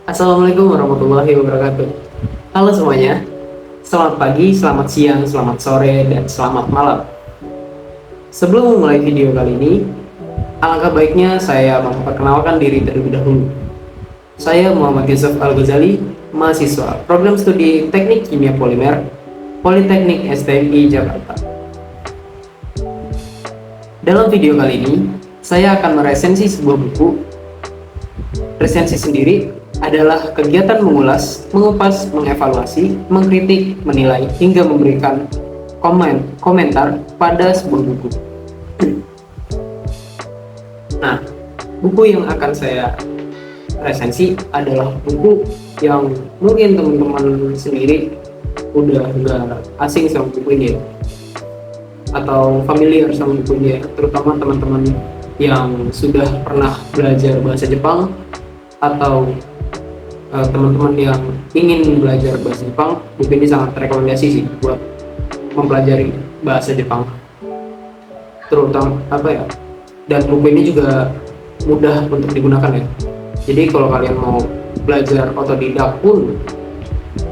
Assalamualaikum warahmatullahi wabarakatuh. Halo semuanya, selamat pagi, selamat siang, selamat sore, dan selamat malam. Sebelum memulai video kali ini, alangkah baiknya saya memperkenalkan diri terlebih dahulu. Saya Muhammad Yusuf Al-Ghazali, mahasiswa Program Studi Teknik Kimia Polimer, Politeknik STMI Jakarta. Dalam video kali ini, saya akan meresensi sebuah buku. Resensi sendiri adalah kegiatan mengulas, mengupas, mengevaluasi, mengkritik, menilai, hingga memberikan komentar pada sebuah buku. Nah, buku yang akan saya resensi adalah buku yang mungkin teman-teman sendiri udah nggak asing sama buku ini ya, atau familiar sama buku ini ya, terutama teman-teman yang sudah pernah belajar bahasa Jepang atau teman-teman yang ingin belajar bahasa Jepang. Buku ini sangat rekomendasi sih buat mempelajari bahasa Jepang, terutama dan buku ini juga mudah untuk digunakan ya. Jadi kalau kalian mau belajar otodidak pun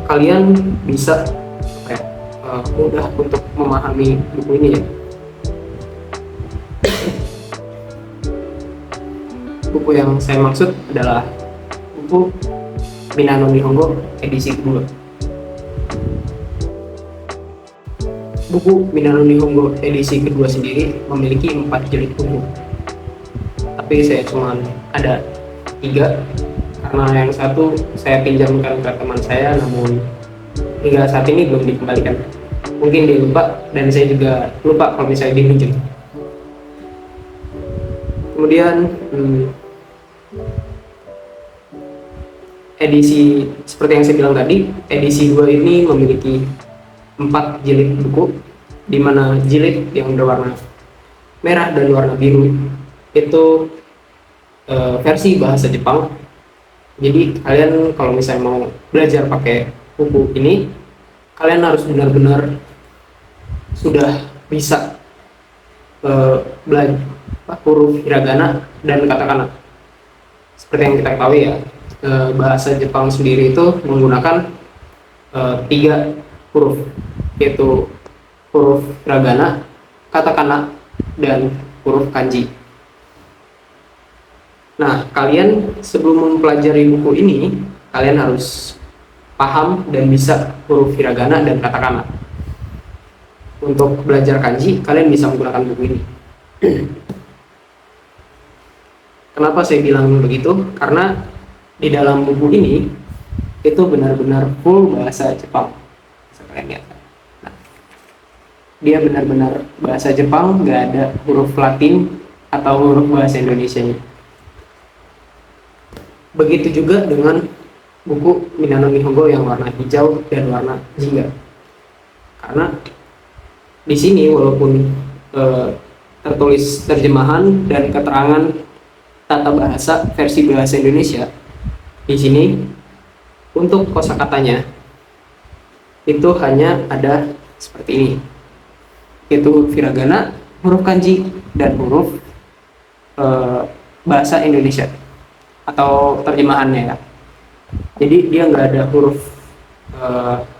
kalian bisa mudah untuk memahami buku ini ya. Buku yang saya maksud adalah buku Minano Nihongo edisi kedua. Buku Minano Nihongo edisi kedua sendiri memiliki 4 jilid buku, tapi saya cuma ada 3 karena yang satu saya pinjamkan ke teman saya, namun hingga saat ini belum dikembalikan. Mungkin dia lupa, dan saya juga lupa kalau misalnya dipinjam. Kemudian edisi seperti yang saya bilang tadi, edisi 2 ini memiliki 4 jilid buku, di mana jilid yang berwarna merah dan warna biru itu versi bahasa Jepang. Jadi kalian kalau misalnya mau belajar pakai buku ini, kalian harus benar-benar sudah bisa belajar huruf hiragana dan katakana. Seperti yang kita ketahui ya, bahasa Jepang sendiri itu menggunakan 3 huruf, yaitu huruf hiragana, katakana, dan huruf kanji. Nah, kalian sebelum mempelajari buku ini, kalian harus paham dan bisa huruf hiragana dan katakana. Untuk belajar kanji, kalian bisa menggunakan buku ini. Kenapa saya bilang begitu? Karena di dalam buku ini itu benar-benar full bahasa Jepang. Bisa kalian lihat. Nah, dia benar-benar bahasa Jepang, nggak ada huruf Latin atau huruf bahasa Indonesia-nya. Begitu juga dengan buku Minano Nihongo yang warna hijau dan warna jingga. Karena di sini walaupun tertulis terjemahan dan keterangan tata bahasa versi bahasa Indonesia, di sini untuk kosakatanya itu hanya ada seperti ini, yaitu huruf hiragana, huruf kanji, dan huruf bahasa Indonesia atau terjemahannya ya. Jadi dia nggak ada huruf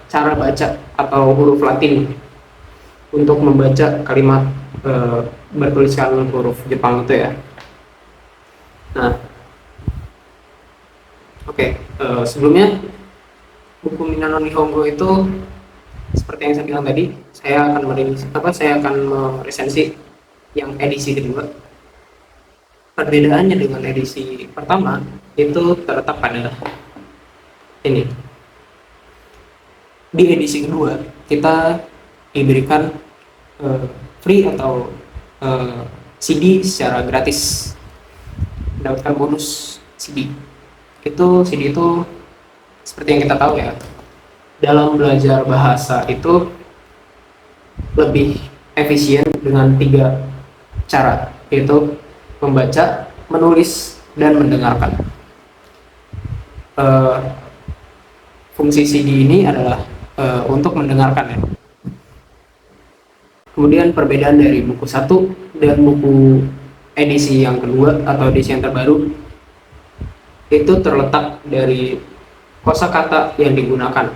cara baca atau huruf Latin untuk membaca kalimat bertuliskan huruf Jepang itu ya. Nah, sebelumnya buku Minano Nihongo itu seperti yang saya bilang tadi, saya akan meresensi yang edisi kedua. Perbedaannya dengan edisi pertama itu terletak pada ini. Di edisi kedua kita diberikan free atau CD secara gratis, mendapatkan bonus CD. CD itu seperti yang kita tahu ya, dalam belajar bahasa itu lebih efisien dengan 3 cara, yaitu membaca, menulis, dan mendengarkan. Fungsi CD ini adalah untuk mendengarkan ya. Kemudian perbedaan dari buku 1 dan buku edisi yang kedua atau edisi yang terbaru itu terletak dari kosakata yang digunakan.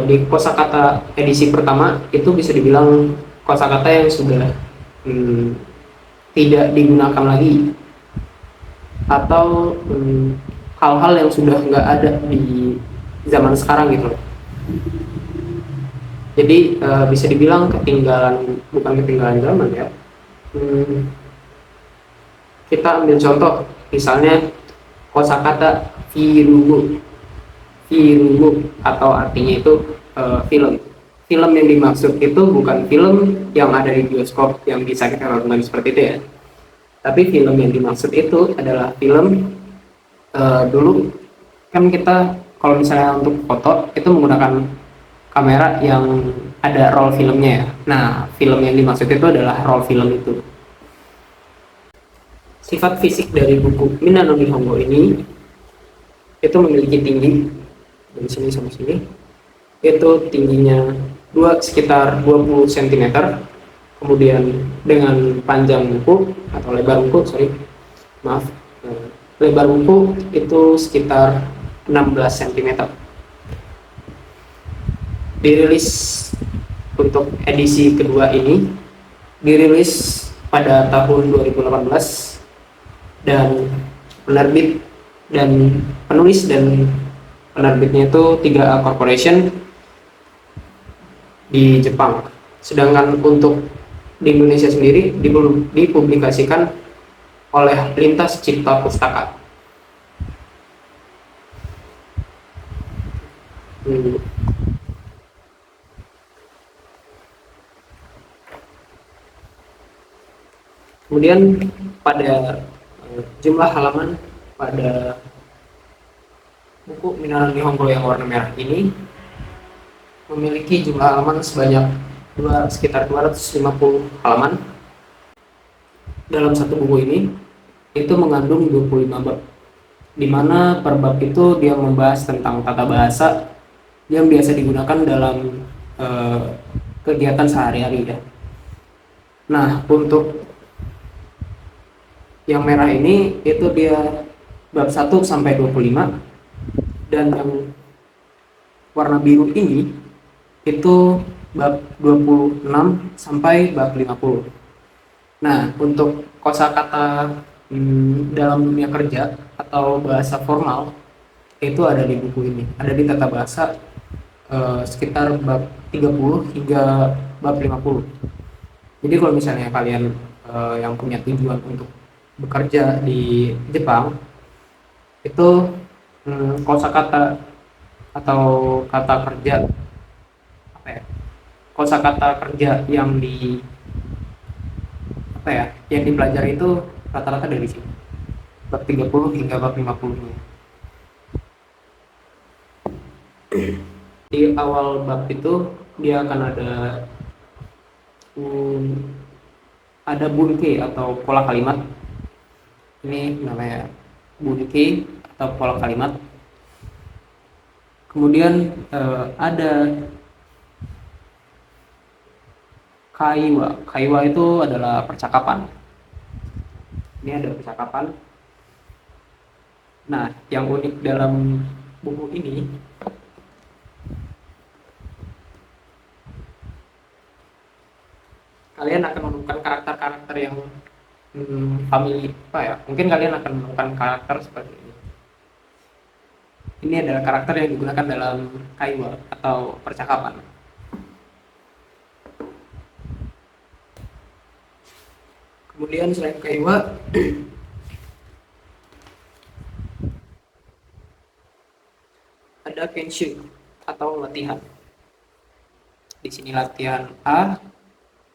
Di kosakata edisi pertama itu bisa dibilang kosakata yang sudah hmm, tidak digunakan lagi, atau hal-hal yang sudah nggak ada di zaman sekarang gitu. Jadi bisa dibilang ketinggalan, bukan ketinggalan zaman ya. Kita ambil contoh, misalnya kosakata firugu. Firugu atau artinya itu film. Film yang dimaksud itu bukan film yang ada di bioskop yang bisa kita tonton seperti itu ya. Tapi film yang dimaksud itu adalah film dulu kan kita kalau misalnya untuk foto itu menggunakan kamera yang ada roll filmnya ya. Nah, film yang dimaksud itu adalah roll film itu. Sifat fisik dari buku Minna no Nihongo ini itu memiliki tinggi dari sini sampai sini. Itu tingginya sekitar 20 cm. Kemudian dengan panjang buku atau lebar buku, lebar buku itu sekitar 16 cm. Dirilis untuk edisi kedua ini dirilis pada tahun 2018 dan penulis dan penerbitnya itu 3A Corporation di Jepang. Sedangkan untuk di Indonesia sendiri dipublikasikan oleh Lintas Cipta Pustaka. Kemudian pada jumlah halaman pada buku Minna no Nihongo yang warna merah ini memiliki jumlah halaman sebanyak sekitar 250 halaman. Dalam satu buku ini itu mengandung 25 bab, di mana per bab itu dia membahas tentang tata bahasa yang biasa digunakan dalam kegiatan sehari-hari ya. Nah, untuk yang merah ini itu dia bab 1 sampai 25, dan yang warna biru ini itu bab 26 sampai bab 50. Nah, untuk kosakata dalam dunia kerja atau bahasa formal itu ada di buku ini, ada di tata bahasa sekitar bab 30 hingga bab 50. Jadi kalau misalnya kalian yang punya tujuan untuk bekerja di Jepang, itu kosakata atau kata kerja kosakata kerja yang dipelajari itu rata-rata dari sini, bab 30 hingga bab 50. Di awal bab itu dia akan ada bunke atau pola kalimat. Ini namanya bunke atau pola kalimat. Kemudian ada kaiwa. Kaiwa itu adalah percakapan. Ini ada percakapan. Nah, yang unik dalam buku ini kalian akan menemukan karakter-karakter yang mungkin kalian akan menemukan karakter seperti ini. Ini adalah karakter yang digunakan dalam kaiwa atau percakapan. Kemudian selain kaiwa, ada kenshu atau latihan. Di sini latihan A,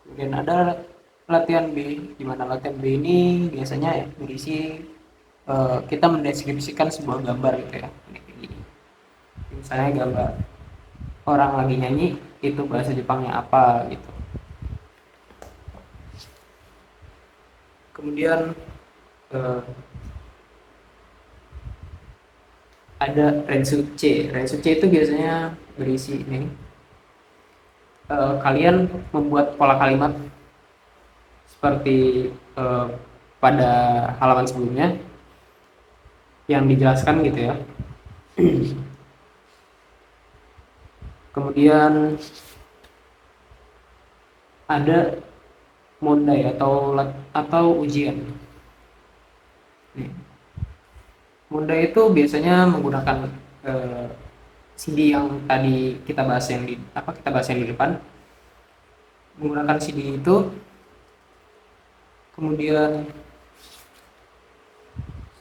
kemudian ada latihan B, di mana latihan B ini biasanya berisi kita mendeskripsikan sebuah gambar gitu ya. Misalnya gambar orang lagi nyanyi, itu bahasa Jepangnya apa gitu. Kemudian ada rensuche. Rensuche itu biasanya berisi ini. Kalian membuat pola kalimat seperti pada halaman sebelumnya. yang dijelaskan gitu ya. Kemudian ada mondai atau ujian. Nih, mondai itu biasanya menggunakan eh, CD yang tadi kita bahas yang di depan, menggunakan CD itu. Kemudian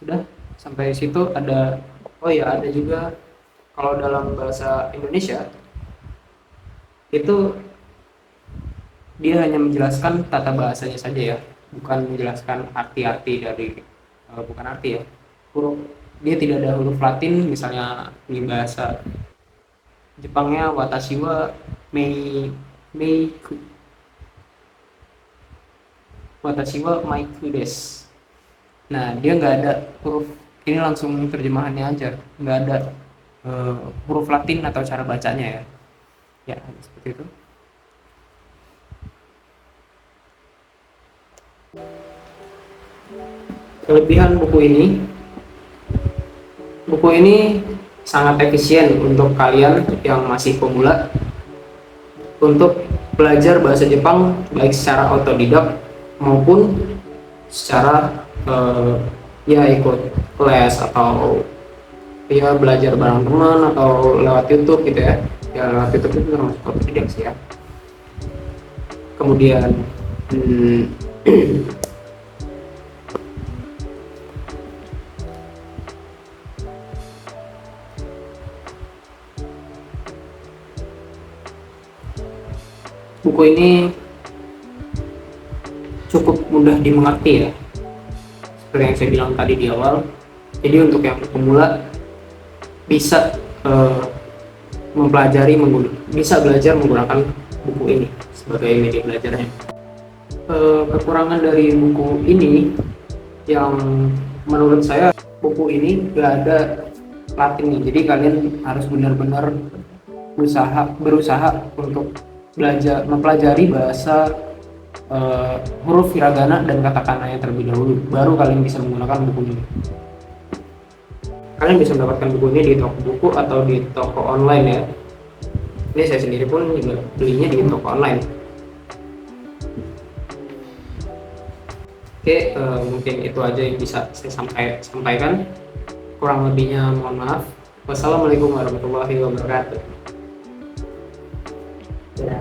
sudah sampai situ ada, oh ya, ada juga kalau dalam bahasa Indonesia itu dia hanya menjelaskan tata bahasanya saja ya, bukan menjelaskan arti-arti dari bukan arti ya, huruf. Dia tidak ada huruf Latin, misalnya di bahasa Jepangnya watashi wa mei meiku, watashi wa maiku desu. Nah, dia nggak ada huruf ini, langsung terjemahannya aja, nggak ada huruf Latin atau cara bacanya ya. Ya, seperti itu. Kelebihan buku ini sangat efisien untuk kalian yang masih pemula untuk belajar bahasa Jepang, baik secara otodidak maupun secara ya ikut les atau ya belajar bareng teman atau lewat YouTube gitu ya. Ya lewat YouTube itu termasuk otodidak sih ya. Kemudian buku ini cukup mudah dimengerti ya, seperti yang saya bilang tadi di awal. Jadi untuk yang pemula bisa bisa belajar menggunakan buku ini sebagai media belajarnya. Kekurangan dari buku ini yang menurut saya, buku ini gak ada Latinnya, jadi kalian harus benar-benar berusaha untuk mempelajari bahasa huruf hiragana dan katakana yang terlebih dahulu, baru kalian bisa menggunakan buku ini. Kalian bisa mendapatkan buku ini di toko buku atau di toko online ya. Ini saya sendiri pun juga belinya di toko online. Oke, mungkin itu aja yang bisa saya sampaikan. Kurang lebihnya mohon maaf. Wassalamualaikum warahmatullahi wabarakatuh. Ya.